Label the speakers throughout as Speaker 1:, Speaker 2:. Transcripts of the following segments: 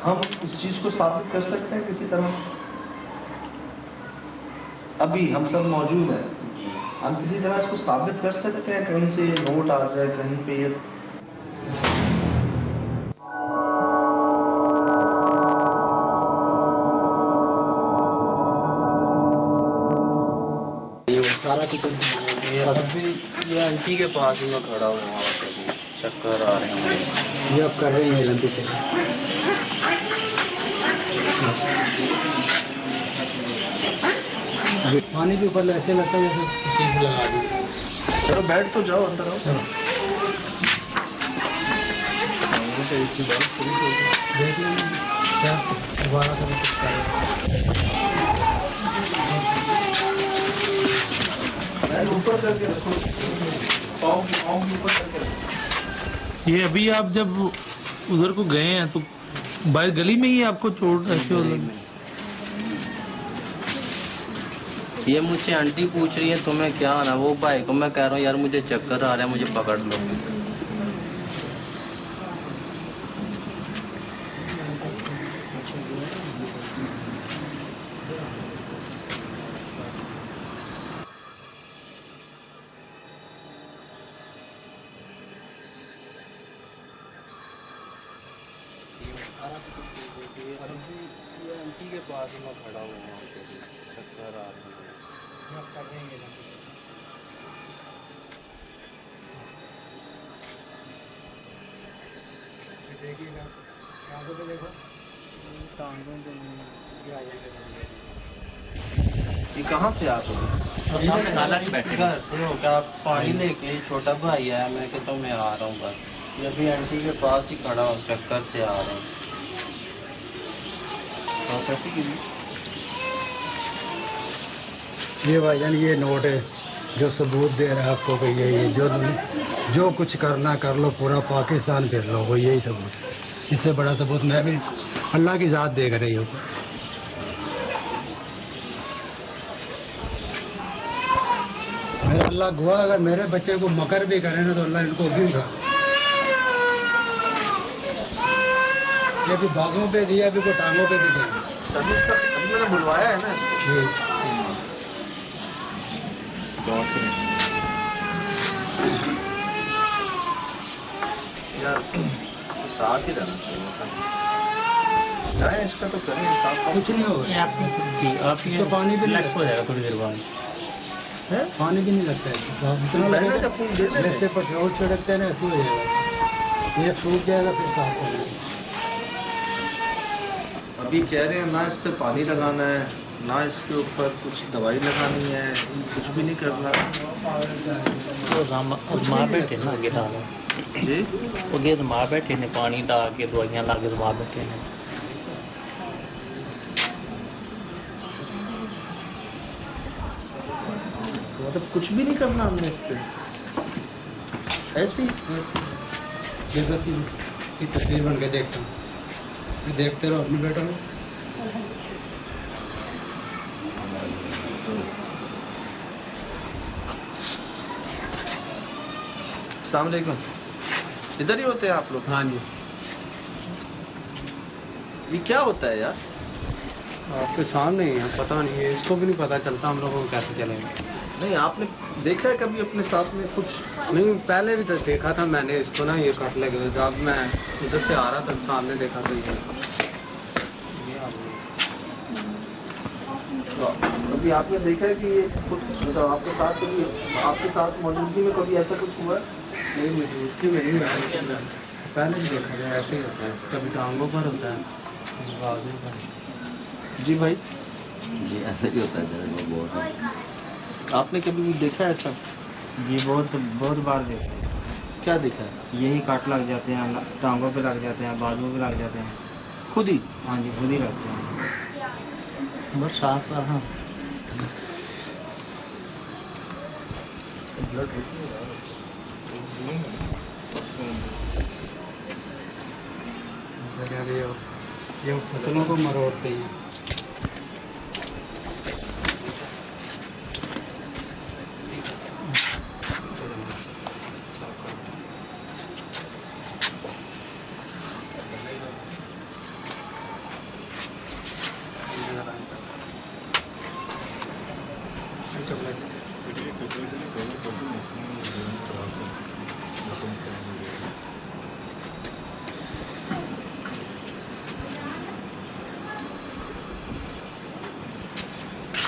Speaker 1: ہم اس چیز کو ثابت کر سکتے ہیں کسی طرح؟ ابھی ہم سب موجود ہیں، ہم کسی طرح اس کو ثابت کر سکتے ہیں، کہیں سے نوٹ آ جائے کہیں پہ یہ
Speaker 2: سارا ابھی یہ آنٹی کے پاس ہی میں کھڑا ہوں، وہاں پہ چکر آ رہے ہیں، یہ اب کر رہے ہیں لمبی سے پانی کے اوپر ایسے لگتا ہے جیسے چیز لگا دی.
Speaker 1: چلو بیٹھ تو جاؤ اندر آؤ.
Speaker 2: دیکھ لیں کیا دوبارہ کبھی کچھ کرے.
Speaker 1: اوپر کر کے رکھو، پاؤں کے اوپر کر کے رکھو.
Speaker 3: یہ ابھی آپ جب ادھر کو گئے ہیں تو باہر گلی میں ہی آپ کو چوٹ ایسے ہو لگی؟
Speaker 2: یہ مجھ سے آنٹی پوچھ رہی ہے تمہیں کیا آنا، وہ بھائی کو میں کہہ رہا ہوں یار مجھے چکر آ رہا ہے، مجھے پکڑ لو. آنٹی کے پاس میں کھڑا ہوں، وہاں پہ چکر آ رہے ہیں، کر رہے ہیں دیکھیے گا ٹانگوں پہ دیکھو، ٹانگوں پہ
Speaker 1: یہ کہاں سے آپ
Speaker 2: کیا پانی لے کے چھوٹا بھائی ہے، میں کہتا ہوں میں آ رہا ہوں بس. یہ ابھی آنٹی کے پاس ہی کھڑا ہوں، چکر سے آ رہے ہیں. یہ بھائی جان یہ نوٹ ہے جو ثبوت دے رہا ہے آپ کو کہ یہ جو کچھ کرنا کر لو، پورا پاکستان پھر لو، وہ یہی ثبوت. اس سے بڑا ثبوت میں بھی اللہ کی ذات دیکھ رہی ہوں. میرا اللہ گواہ اگر میرے بچے کو مکر بھی کرے نا تو اللہ ان کو بھی گا. یہ بھی باغوں پہ دیا، ابھی کو ٹانگوں پہ بھی دیا.
Speaker 1: میں نے بلوایا ہے نا ساتھ ہی رہنا چاہیے. اس کا تو کریں
Speaker 2: کچھ نہیں ہوگا، آپ کو پانی بھی نہیں ہو جائے گا تھوڑی دیر بعد. پانی بھی نہیں لگتا ہے، جیسے پیٹرول چھڑکتے ہیں نا ایسے ہو جائے گا. یہ سوکھ جائے گا پھر صاف ہو جائے گا.
Speaker 1: ابھی کہہ رہے ہیں نہ اس پہ پانی لگانا ہے، نہ اس کے اوپر کچھ دوائی لگانی ہے، کچھ بھی نہیں کرنا.
Speaker 3: ماں بیٹھے نا آگے ڈال
Speaker 1: جی
Speaker 3: وہ گیت ماں بیٹھے نے پانی ڈال کے دوائیاں لا کے ماں بیٹھے نے.
Speaker 1: مطلب کچھ بھی نہیں کرنا ہم نے اس پہ، ایسی
Speaker 2: کی تصویر بن کے دیکھتا ہوں. دیکھتے رہو اپنے بیٹا کو.
Speaker 1: السلام علیکم. ادھر ہی ہوتے ہیں آپ لوگ؟
Speaker 2: ہاں جی.
Speaker 1: یہ کیا ہوتا ہے یار؟
Speaker 2: آپ کے سامنے ہی ہے، پتہ نہیں ہے، اس کو بھی نہیں پتہ چلتا ہم لوگوں کو کیسے چلے گا.
Speaker 1: نہیں آپ نے دیکھا ہے کبھی اپنے ساتھ میں کچھ؟
Speaker 2: نہیں پہلے بھی تو دیکھا تھا میں نے اس کو نا، یہ کٹ لگے ہوئے. جب میں ادھر سے آ رہا تھا سامنے دیکھا تو
Speaker 1: ابھی آپ نے دیکھا ہے کہ یہ کچھ مطلب آپ کے ساتھ کبھی، آپ کے ساتھ موجودگی میں کبھی ایسا کچھ ہوا ہے؟
Speaker 2: نہیں موجودگی میں نہیں. پہلے بھی دیکھا جائے ایسے ہی ہوتا ہے، کبھی ٹانگوں پر ہوتا ہے، بازو پر.
Speaker 1: جی بھائی
Speaker 2: جی ایسا ہی ہوتا ہے بہت.
Speaker 1: آپ نے کبھی دیکھا ہے ایسا؟
Speaker 4: جی بہت بار دیکھا ہے.
Speaker 1: کیا دیکھا ہے؟
Speaker 4: یہی کٹ لگ جاتے ہیں، ٹانگوں پہ لگ جاتے ہیں، بازو پہ لگ جاتے ہیں.
Speaker 1: خود ہی؟
Speaker 4: ہاں جی خود ہی لگتے ہیں.
Speaker 3: بس صاف رہا.
Speaker 2: یہ فصلوں کو مروڑتے ہیں.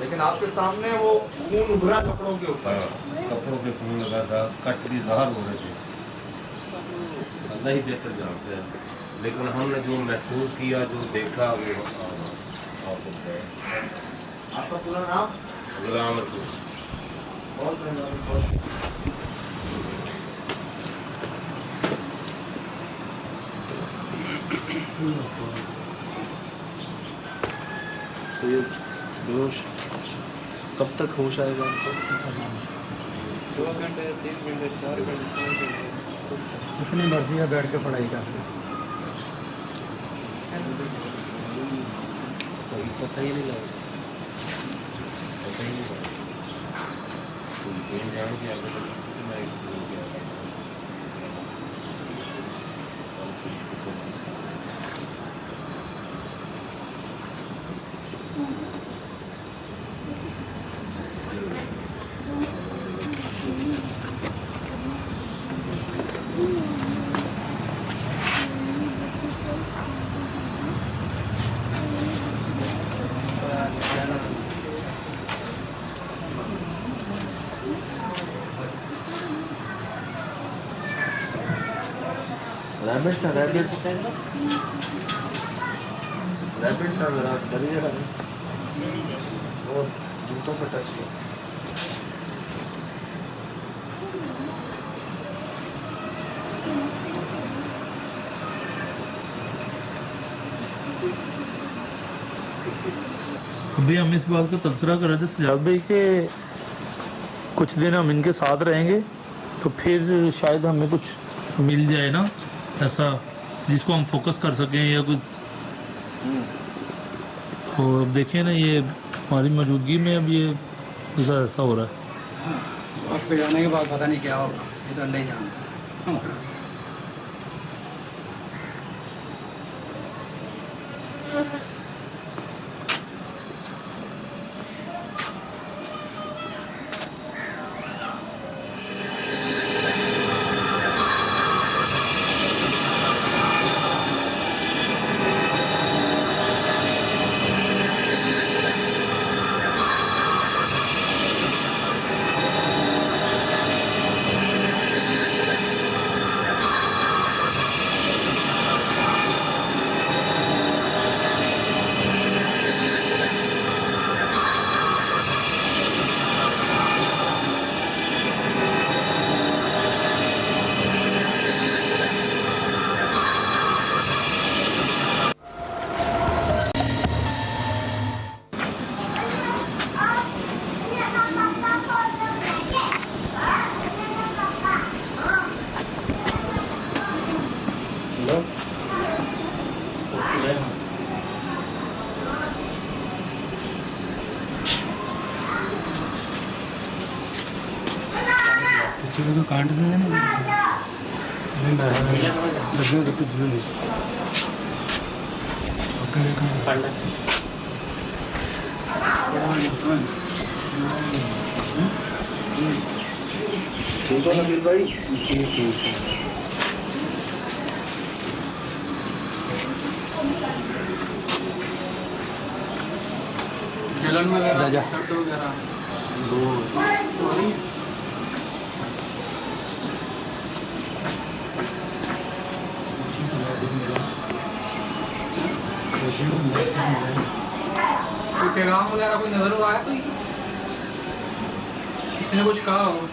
Speaker 1: لیکن آپ کے سامنے وہ خون ابھرا کپڑوں کے اوپر.
Speaker 5: کپڑوں پہ خون لگا تھا, کٹ بھی ظاہر ہو رہے تھے. اللہ ہی بہتر جانتے ہیں, لیکن ہم نے جو محسوس کیا, جو دیکھا, وہ
Speaker 1: آپ کا پورا نام؟
Speaker 5: غلام رسول.
Speaker 1: بہت مہربانی, بہت. تو یہ بیہوش کب تک ہوش آئے گا ان کو؟ 2 گھنٹے, 3 گھنٹے, 4 گھنٹے, 5 گھنٹے,
Speaker 2: جتنی مرضی ہے بیٹھ کے پڑھائی کر لیں.
Speaker 1: پتہ ہی نہیں لگا.
Speaker 5: پتہ ہی نہیں لگا. جان کے آگے میں ایک
Speaker 1: ریبٹ تھا, ذرا ڈریے گا اور جوتوں پہ ٹچ کیا.
Speaker 3: ابھی ہم اس بات کا تبصرہ کر رہے تھے سجاد بھائی کہ کچھ دن ہم ان کے ساتھ رہیں گے تو پھر شاید ہمیں کچھ مل جائے نا ایسا جس کو ہم فوکس کر سکیں یا کچھ. تو اب دیکھیں نا, یہ ہماری موجودگی میں اب یہ ایسا ہو رہا ہے.
Speaker 2: وقت پہ جانے کے بعد پتہ نہیں کیا ہوگا, یہ تو نہیں جانتا. تو کانٹ دیں نا لگے تو کچھ نہیں.
Speaker 1: ٹھیک ہے نبیل بھائی.
Speaker 2: جلن میں کوئی پیغام وغیرہ کوئی نظر ہوا ہے, کوئی کسی نے کچھ کہا ہو؟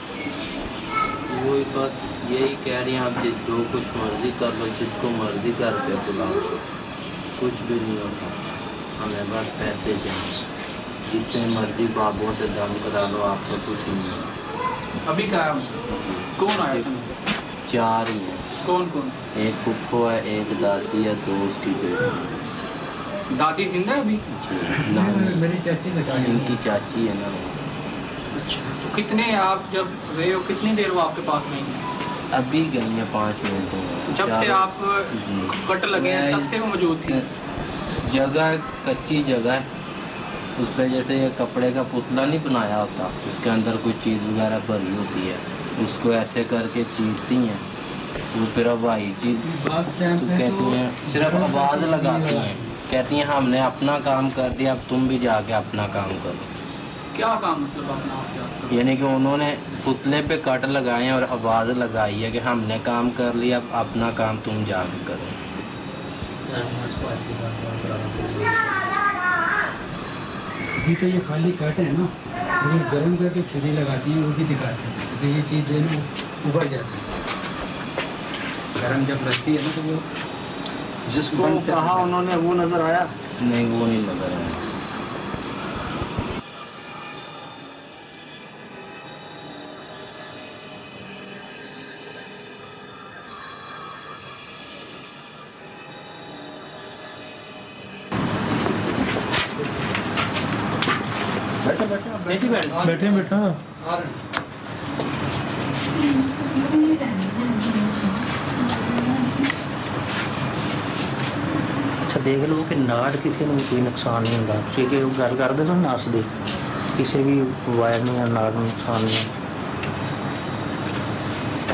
Speaker 6: وہی بس یہی کہہ رہی ہیں آپ جو کچھ مرضی کر لو, جس کو مرضی کر کے بلاؤ, کچھ بھی نہیں ہوتا. ہمیں بس پیسے چاہیے, جتنے مرضی بابوں سے دم کرا لو, آپ کو کچھ نہیں ہوتا.
Speaker 2: ابھی کیا کون آیا؟
Speaker 6: 4 ہی ہیں.
Speaker 2: کون کون؟
Speaker 6: ایک پھپھو ہے, ایک دادی ہے, 2 اس کی بیٹی.
Speaker 2: دادی زندہ ہے ابھی؟
Speaker 6: میری چاچی ان کی چاچی ہے نا.
Speaker 2: تو کتنے آپ جب گئے ہو کتنی دیر وہ آپ کے پاس نہیں ہے؟
Speaker 6: ابھی گئی ہیں 5 منٹ ہو گئے.
Speaker 2: جب سے آپ کٹ لگے ہیں تب سے وہ موجود تھی؟
Speaker 6: جگہ کچی جگہ ہے, اس پہ جیسے یہ کپڑے کا پتلا نہیں بنایا ہوتا, اس کے اندر کوئی چیز وغیرہ بھری ہوتی ہے, اس کو ایسے کر کے چیرتی ہیں, وہ پھر اب آئی چیز کہتی ہیں, صرف آواز لگاتی ہیں, کہتی ہیں ہم نے اپنا کام کر دیا, اب تم بھی جا کے اپنا کام کرو.
Speaker 2: کیا کام مطلب اپنا آپ
Speaker 6: یعنی کہ انہوں نے پتلے پہ کٹ لگائے ہیں اور آواز لگائی ہے کہ ہم نے کام کر لیا، اب اپنا کام تم جا کے کرو۔
Speaker 2: ابھی تو یہ خالی کٹ ہے نا، لیکن گرم کر کے چھری لگاتی ہیں وہ بھی دکھاتے ہیں کہ یہ چیز جو ہے نا ابھر جاتی ہے، گرم جب رہتی ہے نا تو وہ
Speaker 1: جس کو کہا انہوں نے وہ نظر آیا؟
Speaker 6: نہیں، وہ نہیں نظر آیا۔
Speaker 3: بیٹھے بیٹھا
Speaker 7: اچھا دیکھ لو کہ ناڑ کسی نے کوئی نقصان نہیں ہوگا، کیونکہ وہ گل کرتے نا نس دے، کسی بھی وائر میں یا ناڑ میں نقصان نہیں ہے۔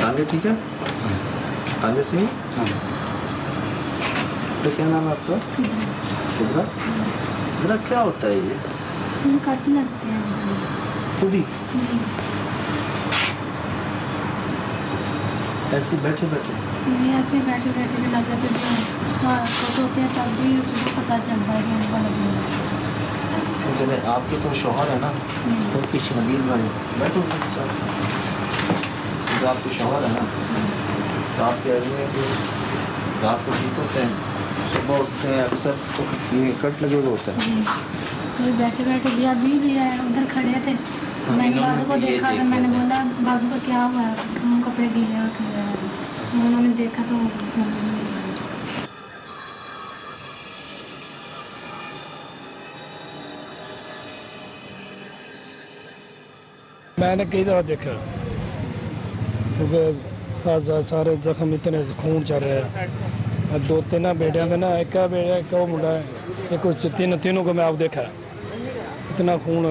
Speaker 7: آگے ٹھیک ہے، آگے سے تو کیا نام ہے آپ کا؟ شبرا۔ شبرا کیا ہوتا ہے یہ؟
Speaker 8: کٹ لگتے ہیں
Speaker 7: خود ہی ایسے بیٹھے بیٹھے
Speaker 8: ایسے بیٹھے بیٹھے بھی لگ جاتے ہوتے ہیں، تب بھی اس کو پتہ چلتا ہے کہ ان کا لگے۔
Speaker 7: چلے آپ کے تو شوہر ہے نا، تو پیچھے نبیل بھائی بیٹھو، جو آپ کے شوہر ہے نا، تو آپ کہہ رہے ہیں کہ رات کو ٹھیک ہوتے ہیں، صبح اٹھتے ہیں اکثر تو یہ کٹ لگے ہوئے ہوتا ہے۔
Speaker 8: بیٹھے بیٹھے بھی ابھی بھی ہے، ادھر کھڑے تھے، میں نے بازو کو دیکھا تو میں نے بولا بازو کو کیا ہوا ہے، کپڑے گیلے ہوئے، انہوں نے دیکھا تو
Speaker 9: میں نے کئی دفعہ دیکھا، کیونکہ سارے زخم اتنے خون چل رہے ہیں، دو تین بیٹے ہیں نا، ایک بیٹا ایک وہ منڈا ہے، ایک تینوں کو میں آپ دیکھا، اتنا خون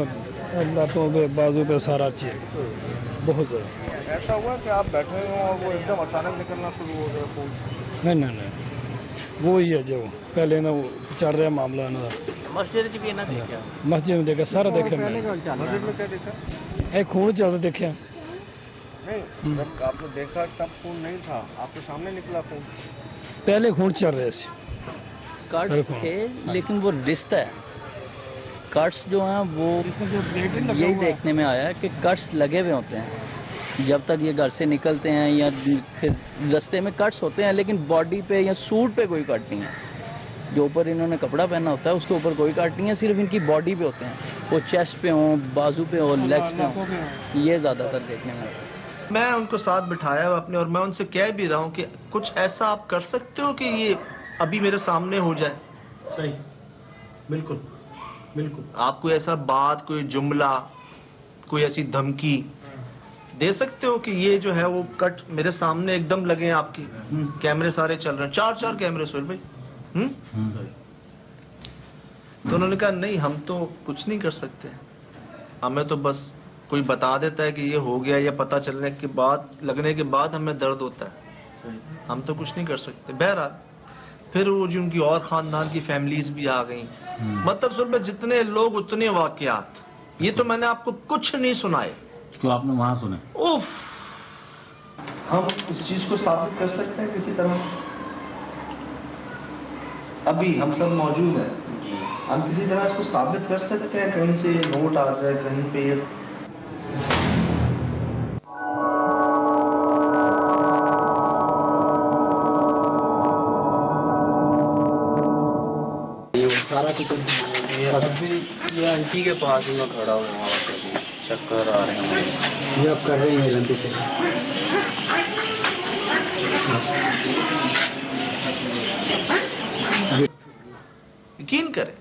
Speaker 9: لاتوں پہ بازو پہ سارا چیز بہت زیادہ۔
Speaker 1: ایسا ہوا کہ آپ بیٹھے ہوں اور وہ ایک دم اچانک نکلنا شروع ہو گیا خون؟
Speaker 9: نہیں، وہی ہے جو پہلے نا وہ چل رہا معاملہ نا۔
Speaker 4: مسجد بھی نہ دیکھا،
Speaker 9: مسجد میں دیکھا، سارا دیکھا میں،
Speaker 1: مسجد میں کیا دیکھا؟
Speaker 9: ایک خون چلتا دیکھا۔
Speaker 1: نہیں، جب آپ نے دیکھا تب خون نہیں تھا، آپ کے سامنے نکلا خون؟
Speaker 9: پہلے خون چل رہے تھے،
Speaker 2: کٹس تھے، لیکن وہ رشتہ ہے، کٹس جو ہیں وہ یہی دیکھنے میں آیا ہے کہ کٹس لگے ہوئے ہوتے ہیں جب تک یہ گھر سے نکلتے ہیں، یا پھر رستے میں کٹس ہوتے ہیں، لیکن باڈی پہ یا سوٹ پہ کوئی کٹ نہیں ہے، جو اوپر انہوں نے کپڑا پہنا ہوتا ہے اس کے اوپر کوئی کٹ نہیں ہے، صرف ان کی باڈی پہ ہوتے ہیں، وہ چیسٹ پہ ہوں، بازو پہ ہوں، لیگس پہ ہوں، یہ زیادہ تر دیکھنے میں آتا ہے۔
Speaker 1: میں ان کو ساتھ بٹھایا ہوا اپنے، اور میں ان سے کہہ بھی رہا ہوں کہ کچھ ایسا آپ کر سکتے ہو کہ یہ ابھی میرے سامنے ہو جائے۔ صحیح، بالکل بالکل۔ آپ کوئی ایسا بات، کوئی جملہ، کوئی ایسی دھمکی دے سکتے ہو کہ یہ جو ہے وہ کٹ میرے سامنے ایک دم لگے ہیں آپ کی؟ کیمرے سارے چل رہے ہیں، 4 کیمرے سوہیل بھائی۔ تو انہوں نے کہا نہیں، ہم تو کچھ نہیں کر سکتے، ہمیں تو بس کوئی بتا دیتا ہے کہ یہ ہو گیا، یا پتہ چلنے کے بعد، لگنے کے بعد ہمیں درد ہوتا ہے، ہم تو کچھ نہیں کر سکتے۔ بہرحال پھر وہ جو ان کی اور خاندان کی فیملیز بھی آ گئیں، مطلب سر میں جتنے لوگ اتنے واقعات، یہ تو میں نے آپ کو کچھ نہیں سنائے،
Speaker 7: تو آپ نے وہاں سنے؟
Speaker 1: اوف، ہم اس چیز کو ثابت کر سکتے ہیں کسی طرح؟ ابھی ہم سب موجود ہیں، ہم کسی طرح اس کو ثابت کر سکتے ہیں، کہیں سے نوٹ آ جائے، کہیں پہ
Speaker 7: سارا کچھ
Speaker 6: یہ آنٹی کے پاس ہی میں کھڑا ہوا چکر آ رہے ہیں،
Speaker 7: یہ آپ کر رہے ہیں جلدی سے۔
Speaker 1: یقین کریں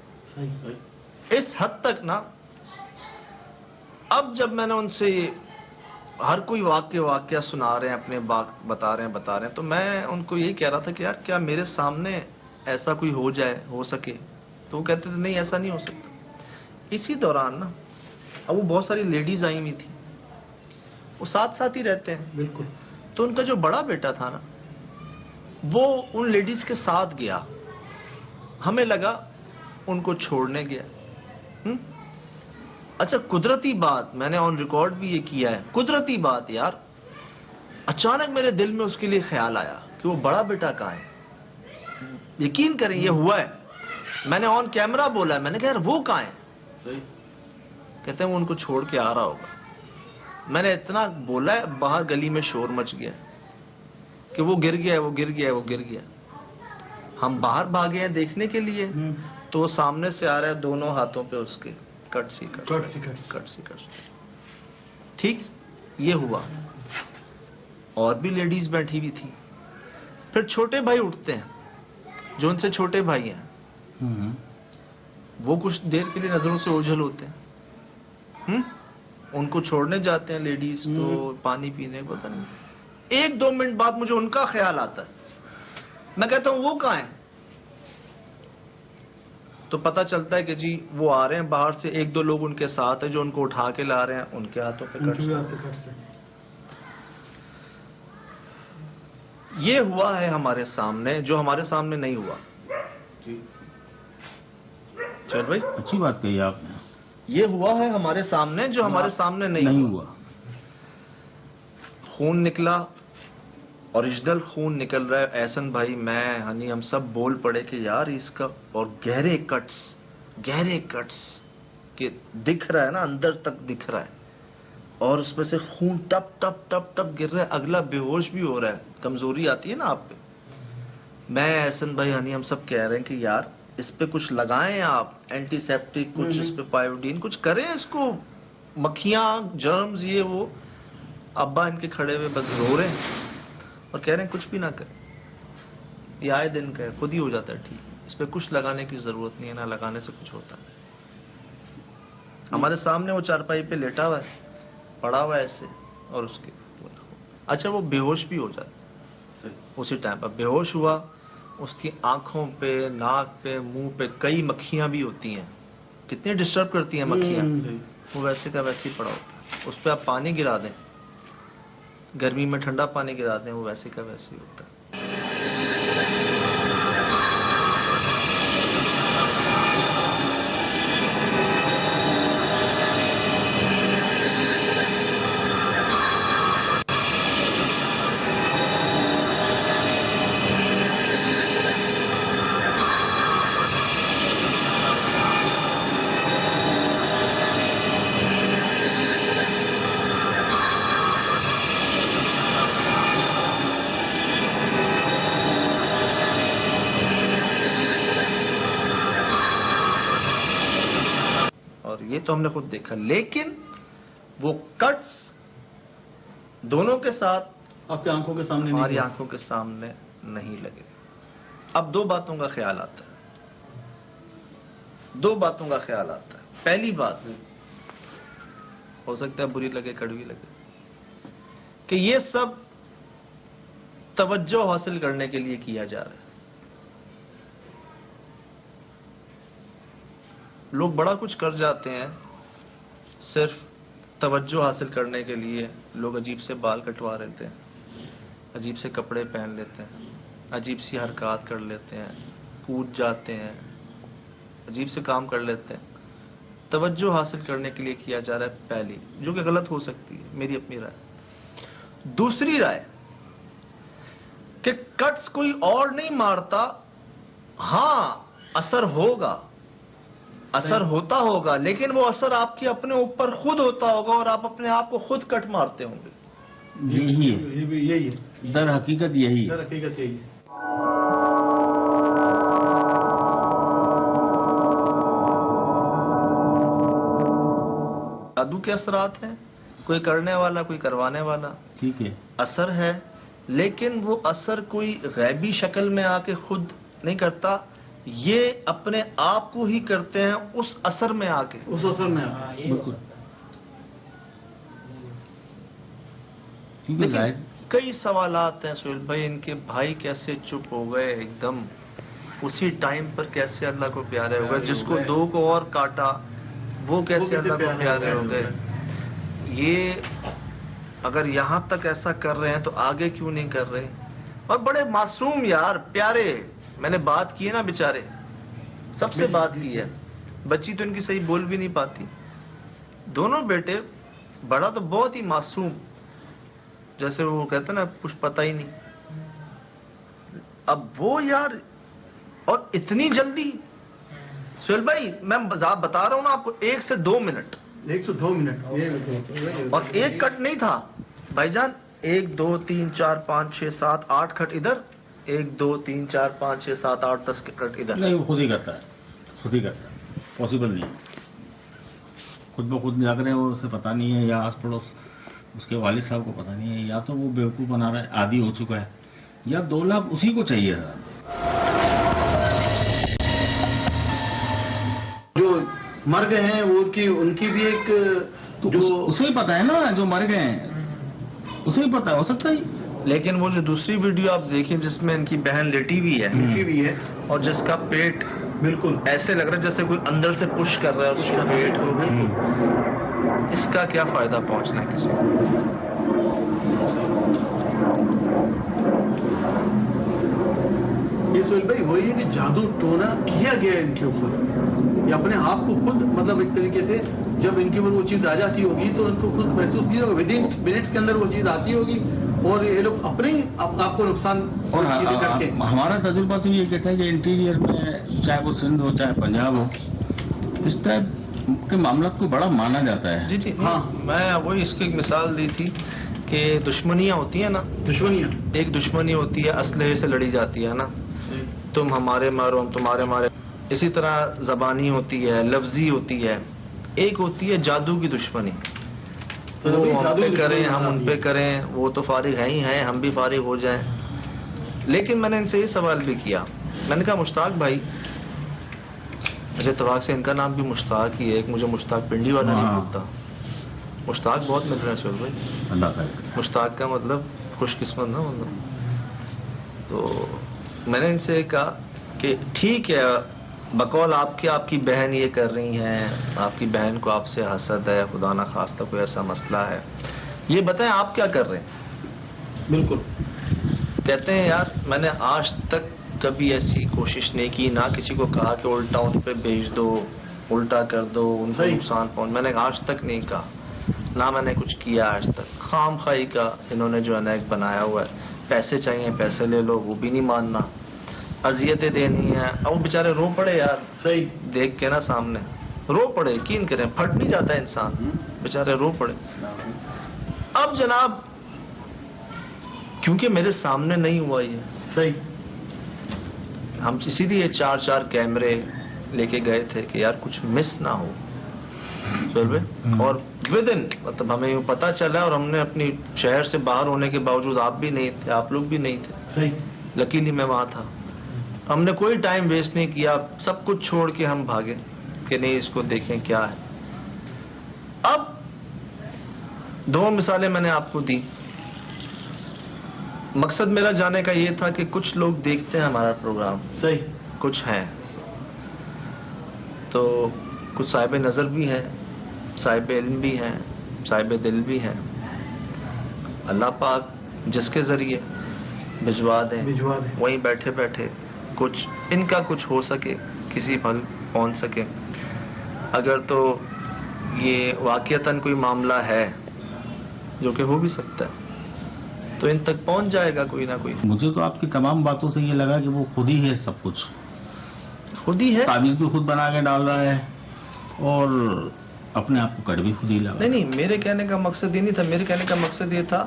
Speaker 1: اس حد تک نا، اب جب میں نے ان سے ہر کوئی واقعہ سنا رہے ہیں، اپنے بتا رہے ہیں، تو میں ان کو یہی کہہ رہا تھا کہ یار کیا میرے سامنے ایسا کوئی ہو سکے؟ تو وہ کہتے تھے نہیں، ایسا نہیں ہو سکتا۔ اسی دوران نا اب وہ بہت ساری لیڈیز آئی ہوئی تھی، وہ ساتھ ہی رہتے ہیں بالکل، تو ان کا جو بڑا بیٹا تھا نا وہ ان لیڈیز کے ساتھ گیا، ہمیں لگا ان کو چھوڑنے گیا، اچھا قدرتی بات، میں نے آن ریکارڈ بھی یہ کیا ہے، قدرتی بات یار، اچانک میرے دل میں اس کے لیے خیال آیا کہ وہ بڑا بیٹا کہاں ہے. یقین کریں یہ ہوا ہے، میں نے آن کیمرہ بولا ہے، میں نے کہا یار وہ کہاں ہے؟ کہتے ہیں وہ ان کو چھوڑ کے آ رہا ہوگا. میں نے اتنا بولا ہے، باہر گلی میں شور مچ گیا کہ وہ گر گیا ہے، وہ گر گیا ہے، وہ گر گیا. ہم باہر بھاگے ہیں دیکھنے کے لیے، تو وہ سامنے سے آ رہا ہے، دونوں ہاتھوں پہ اس کے کٹ سی. ٹھیک یہ ہوا. اور بھی لیڈیز بیٹھی ہوئی تھی. پھر چھوٹے بھائی اٹھتے ہیں جو ان سے چھوٹے بھائی ہیں، وہ کچھ دیر کے لیے نظروں سے اوجھل ہوتے ہیں، ان کو چھوڑنے جاتے ہیں لیڈیز کو پانی پینے کو. پتہ نہیں 1-2 منٹ بعد مجھے ان کا خیال آتا ہے. میں کہتا ہوں وہ کہاں ہیں؟ تو پتہ چلتا ہے کہ جی وہ آ رہے ہیں باہر سے، 1-2 لوگ ان کے ساتھ ہیں جو ان کو اٹھا کے لا رہے ہیں، ان کے ہاتھوں پہ کٹ. یہ ہوا ہے ہمارے سامنے، جو ہمارے سامنے نہیں ہوا. چل بھائی
Speaker 5: اچھی بات کہی آپ نے.
Speaker 1: یہ ہوا ہے ہمارے سامنے جو ہمارے سامنے نہیں ہوا. خون نکلا، اوریجنل خون نکل رہا ہے. احسن بھائی، میں ہنی، ہم سب بول پڑے کہ یار اس کا، اور گہرے کٹس کہ دکھ رہا ہے نا، اندر تک دکھ رہا ہے، اور اس میں سے خون ٹپ ٹپ ٹپ ٹپ گر رہا ہے. اگلا بے ہوش بھی ہو رہا ہے، کمزوری آتی ہے نا آپ پہ. میں احسن بھائی ہنی ہم سب کہہ رہے ہیں کہ یار اس پہ کچھ لگائیں آپ، اینٹی سیپٹک کچھ، اس پہ پائیوڈین کچھ کریں، اس کو مکھیاں جرمز یہ وہ. ابا ان کے کھڑے ہوئے بس رو رہے ہیں اور کہہ رہے ہیں کچھ بھی نہ کریں، یہ آئے دن کا ہے، خود ہی ہو جاتا ہے ٹھیک. اس پہ کچھ لگانے کی ضرورت نہیں ہے، نہ لگانے سے کچھ ہوتا ہے. ہمارے سامنے وہ چارپائی پہ لیٹا ہوا ہے، پڑا ہوا ہے ایسے، اور اس کے اچھا وہ بے ہوش بھی ہو جاتا ہے اسی ٹائم پر. بے ہوش ہوا، اس کی آنکھوں پہ، ناک پہ، منہ پہ کئی مکھیاں بھی ہوتی ہیں، کتنی ڈسٹرب کرتی ہیں مکھیاں. وہ ویسے کا ویسے ہی پڑا ہوتا ہے. اس پہ آپ پانی گرا دیں، گرمی میں ٹھنڈا پانی گرا دیں، وہ ویسے کا ویسے ہی ہوتا ہے. یہ تو ہم نے خود دیکھا، لیکن وہ کٹس دونوں کے ساتھ
Speaker 2: آپ کی آنکھوں کے سامنے،
Speaker 1: ہماری آنکھوں کے سامنے نہیں لگے. اب 2 باتوں کا خیال آتا ہے، 2 باتوں کا خیال آتا ہے. پہلی بات، ہو سکتا ہے بری لگے، کڑوی لگے، کہ یہ سب توجہ حاصل کرنے کے لیے کیا جا رہا ہے. لوگ بڑا کچھ کر جاتے ہیں صرف توجہ حاصل کرنے کے لیے. لوگ عجیب سے بال کٹوا لیتے ہیں، عجیب سے کپڑے پہن لیتے ہیں، عجیب سی حرکات کر لیتے ہیں، کود جاتے ہیں، عجیب سے کام کر لیتے ہیں. توجہ حاصل کرنے کے لیے کیا جا رہا ہے پہلی، جو کہ غلط ہو سکتی ہے، میری اپنی رائے. دوسری رائے کہ کٹس کوئی اور نہیں مارتا، ہاں اثر ہوگا، اثر ہوتا ہوگا، لیکن وہ اثر آپ کے اپنے اوپر خود ہوتا ہوگا اور آپ اپنے آپ کو خود کٹ مارتے ہوں گے.
Speaker 2: یہی ہے
Speaker 5: در حقیقت یہی ہے.
Speaker 2: حقیقت یہی ہے.
Speaker 1: جادو کے اثرات ہیں، کوئی کرنے والا کوئی کروانے والا.
Speaker 5: ٹھیک ہے،
Speaker 1: اثر ہے، لیکن وہ اثر کوئی غیبی شکل میں آ کے خود نہیں کرتا، یہ اپنے آپ کو ہی کرتے ہیں اس اثر میں آ کے.
Speaker 2: اس اثر میں
Speaker 5: بالکل.
Speaker 1: لیکن کئی سوالات ہیں سہیل بھائی، ان کے بھائی کیسے چپ ہو گئے ایک دم اسی ٹائم پر، کیسے اللہ کو پیارے ہو گئے، جس کو 2 کو اور کاٹا وہ کیسے اللہ کو پیارے ہو گئے. یہ اگر یہاں تک ایسا کر رہے ہیں تو آگے کیوں نہیں کر رہے؟ اور بڑے معصوم یار، پیارے. میں نے بات کی ہے نا بیچارے، سب سے بات کی ہے. بچی تو ان کی صحیح بول بھی نہیں پاتی، دونوں بیٹے، بڑا تو بہت ہی معصوم، جیسے وہ کہتے ہیں نا کچھ پتہ ہی نہیں. اب وہ یار، اور اتنی جلدی. سہیل بھائی میں بتا رہا ہوں نا آپ کو، 1 سے 2 منٹ،
Speaker 2: 1 سے 2 منٹ
Speaker 1: اور ایک کٹ نہیں تھا بھائی جان. 1 2 3 4 5 6 7 8 کٹ ادھر، 1 2 3 4 5 6 7 8 10 کٹ ادھر.
Speaker 10: نہیں، وہ خود ہی کرتا ہے، خود ہی کرتا ہے، پاسبل نہیں. خود بخود جاگ رہے ہیں، اسے پتہ نہیں ہے، یا آس پڑوس اس کے والد صاحب کو پتہ نہیں ہے، یا تو وہ بیوقوف بنا رہا ہے، عادی ہو چکا ہے، یا 2 لاکھ اسی کو چاہیے تھا.
Speaker 2: جو مر گئے ہیں وہ ان کی بھی ایک
Speaker 10: اسے ہی پتا ہے نا، جو مر گئے ہیں اسے ہی پتا ہے، ہو سکتا ہے.
Speaker 1: لیکن وہ جو دوسری ویڈیو آپ دیکھیں جس میں ان کی بہن لیٹی ہوئی ہے اور جس کا پیٹ بالکل ایسے لگ رہا ہے جیسے کوئی اندر سے پش کر رہا ہے اس کا پیٹ کو، بالکل. اس کا کیا فائدہ پہنچنا ہے کسی کو؟
Speaker 2: یہ سہیل بھائی وہی ہے کہ جادو ٹونا کیا گیا ان کے اوپر، یہ اپنے آپ کو خود مطلب ایک طریقے سے جب ان کے اوپر وہ چیز آ جاتی ہوگی تو ان کو خود محسوس نہیں ہوگا، ود ان منٹ کے اندر وہ چیز آتی ہوگی اور یہ لوگ اپنے آپ کو نقصان.
Speaker 10: اور ہمارا تجربہ تو یہ کہتا ہے کہ انٹیریئر میں چاہے وہ سندھ ہو چاہے پنجاب ہو، اس ٹائپ کے معاملات کو بڑا مانا جاتا ہے.
Speaker 1: جی ہاں، میں وہی اس کی ایک مثال دی تھی کہ دشمنیاں ہوتی ہیں نا، ایک دشمنی ہوتی ہے اسلحے سے لڑی جاتی ہے نا، تم ہمارے مارو ہم تمہارے مارے. اسی طرح زبانی ہوتی ہے، لفظی ہوتی ہے. ایک ہوتی ہے جادو کی دشمنی، وہ ہم پہ کریں ہم ان پہ کریں، وہ تو فارغ ہیں ہی ہیں، ہم بھی فارغ ہو جائیں. لیکن میں نے ان سے یہ سوال بھی کیا، میں نے کہا مشتاق بھائی، مجھے اتفاق سے ان کا نام بھی مشتاق ہی ہے، ایک مجھے مشتاق پنڈی والا نہیں بولتا. مشتاق بہت مل رہے ہیں سہیل بھائی،
Speaker 10: اللہ کا
Speaker 1: مشتاق کا مطلب خوش قسمت نا مطلب. تو میں نے ان سے کہا کہ ٹھیک ہے، بقول آپ کی بہن یہ کر رہی ہیں، آپ کی بہن کو آپ سے حسد ہے، خدا نہ خواستہ کوئی ایسا مسئلہ ہے، یہ بتائیں آپ کیا کر رہے ہیں؟ بالکل. کہتے ہیں یار میں نے آج تک کبھی ایسی کوشش نہیں کی، نہ کسی کو کہا کہ الٹا ان پہ بھیج دو، الٹا کر دو، ان کو نقصان پہنچ، میں نے آج تک نہیں کہا، نہ میں نے کچھ کیا آج تک. خام خواہی کا انہوں نے جو ہے نا ایک بنایا ہوا ہے، پیسے چاہیے پیسے لے لو، وہ بھی نہیں ماننا، اذیتیں دینی ہیں. اب وہ بیچارے رو پڑے یار، صحیح دیکھ کے نا سامنے رو پڑے، یقین کریں پھٹ نہیں جاتا ہے انسان، بیچارے رو پڑے. اب جناب کیونکہ میرے سامنے نہیں ہوا یہ، صحیح ہم اسی لیے 4 کیمرے لے کے گئے تھے کہ یار کچھ مس نہ ہو. اور ودن مطلب ہمیں یوں پتہ چلا، اور ہم نے اپنی شہر سے باہر ہونے کے باوجود، آپ بھی نہیں تھے، آپ لوگ بھی نہیں تھے، صحیح لکیلی میں وہاں تھا، ہم نے کوئی ٹائم ویسٹ نہیں کیا، سب کچھ چھوڑ کے ہم بھاگے کہ نہیں اس کو دیکھیں کیا ہے. اب 2 مثالیں میں نے آپ کو دی. مقصد میرا جانے کا یہ تھا کہ کچھ لوگ دیکھتے ہیں ہمارا پروگرام، صحیح کچھ ہیں، تو کچھ صاحب نظر بھی ہیں، صاحب علم بھی ہیں، صاحب دل بھی ہیں. اللہ پاک جس کے ذریعے بھجوا دیں، وہیں بیٹھے بیٹھے کچھ ان کا کچھ ہو سکے، کسی پھل پہنچ سکے. اگر تو یہ واقعتاً کوئی معاملہ ہے جو کہ ہو بھی سکتا ہے تو ان تک پہنچ جائے گا کوئی نہ کوئی.
Speaker 10: مجھے تو آپ کی تمام باتوں سے یہ لگا کہ وہ خود ہی ہے، سب کچھ
Speaker 1: خود ہی ہے،
Speaker 10: تعویذ بھی خود بنا کے ڈال رہا ہے اور اپنے آپ کو کٹ بھی خود ہی لگا.
Speaker 1: نہیں میرے کہنے کا مقصد یہ نہیں تھا، میرے کہنے کا مقصد یہ تھا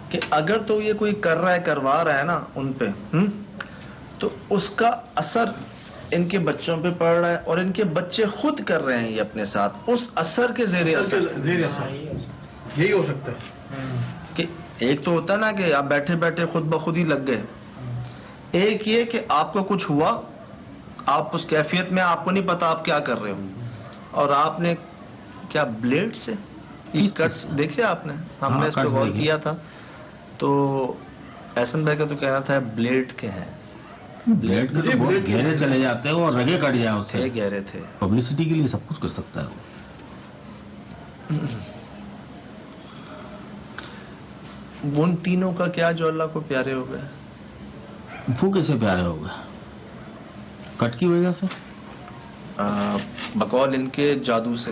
Speaker 1: کہ اگر تو یہ کوئی کر رہا ہے، کروا رہا ہے نا ان پہ، تو اس کا اثر ان کے بچوں پہ پڑ رہا ہے، اور ان کے بچے خود کر رہے ہیں یہ اپنے ساتھ، اس اثر کے زیر اثر
Speaker 2: یہی ہو سکتا ہے.
Speaker 1: کہ ایک تو ہوتا ہے نا کہ آپ بیٹھے بیٹھے خود بخود ہی لگ گئے، ایک یہ کہ آپ کو کچھ ہوا، آپ اس کیفیت میں آپ کو نہیں پتا آپ کیا کر رہے ہو، اور آپ نے کیا بلیڈ سے کٹس دیکھے آپ نے، ہم نے اس پہ غور کیا تھا، تو احسن بھائی کا تو کہنا تھا بلیڈ کے ہیں،
Speaker 10: بلیڈ کے تو بہت گہرے چلے جاتے ہیں اور رگے کٹ جائیں اس سے،
Speaker 1: گہرے تھے.
Speaker 10: پبلسٹی کے لیے سب کچھ کر سکتا ہے وہ.
Speaker 1: ان تینوں کا کیا جو اللہ کو پیارے ہو گئے؟
Speaker 10: وہ کیسے پیارے ہو گئے؟ کٹ کی وجہ سے؟
Speaker 1: بقول ان کے جادو سے.